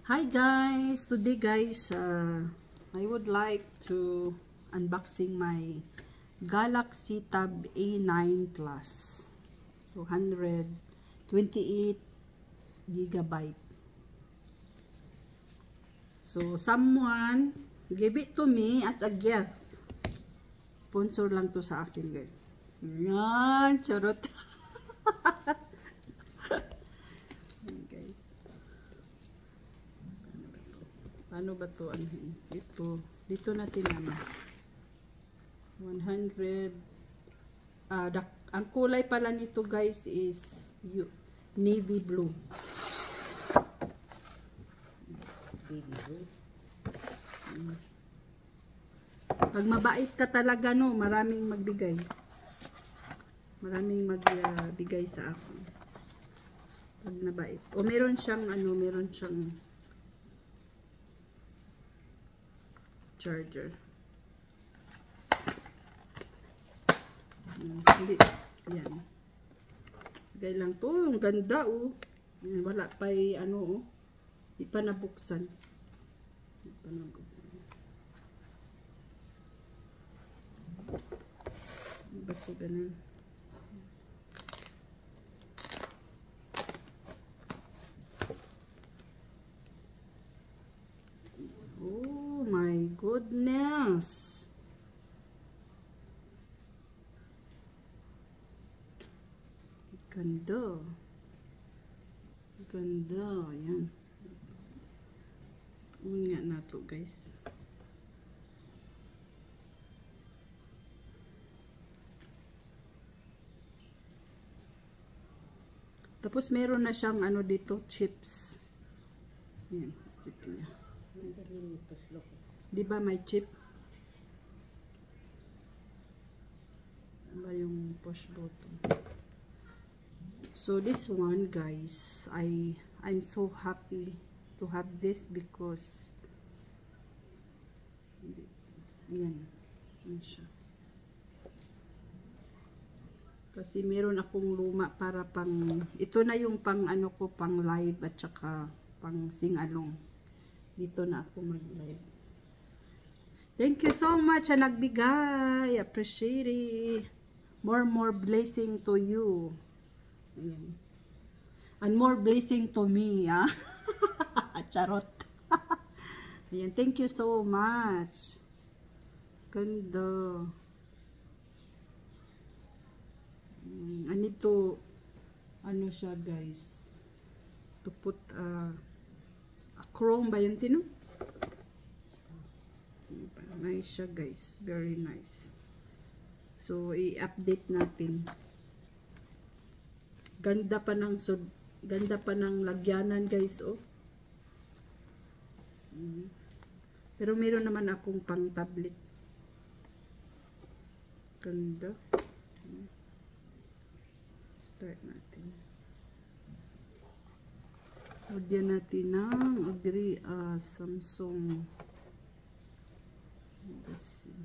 Hi guys! Today guys, I would like to unboxing my Galaxy Tab A9 Plus. So 128 gigabyte. So someone gave it to me as a gift. Sponsor lang to sa akin guys. Yan, charot. Paano ba to? Dito natin naman. 100. Ang kulay pala nito guys is navy blue. Navy blue. Pag mabait ka talaga no, maraming magbigay. Maraming magbigay sa akin. Pag nabait. O meron siyang charger. Hindi. Yan. Gaya lang to. Ang ganda oh. Wala pa oh. Di pa nabuksan. Ba't ko ganun? Oh my goodness. Ganda. Ganda. Ayan. Nga na to guys. Tapos meron na siyang dito, chips. Ayan, chip niya. Di ba may chip? Ano ba yung push button? So this one guys, I'm so happy to have this because ayan siya. Kasi meron akong luma para ito na yung pang pang live at saka pang sing along. Dito na ako mag-live. Thank you so much na nagbigay. Appreciate it. More blessing to you. Ayan. And more blessing to me, ah. Charot. Ayan, thank you so much. Ganda. I need to siya guys, to put a chrome ba yun tino? Nice siya guys, very nice. So i-update natin. Ganda pa ng lagyanan guys oh. Pero meron naman akong pang tablet. Ganda. Start natin. Lagyan natin ng Samsung. Let's see.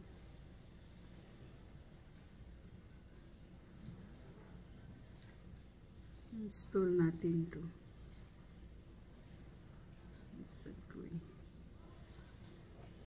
Install natin to.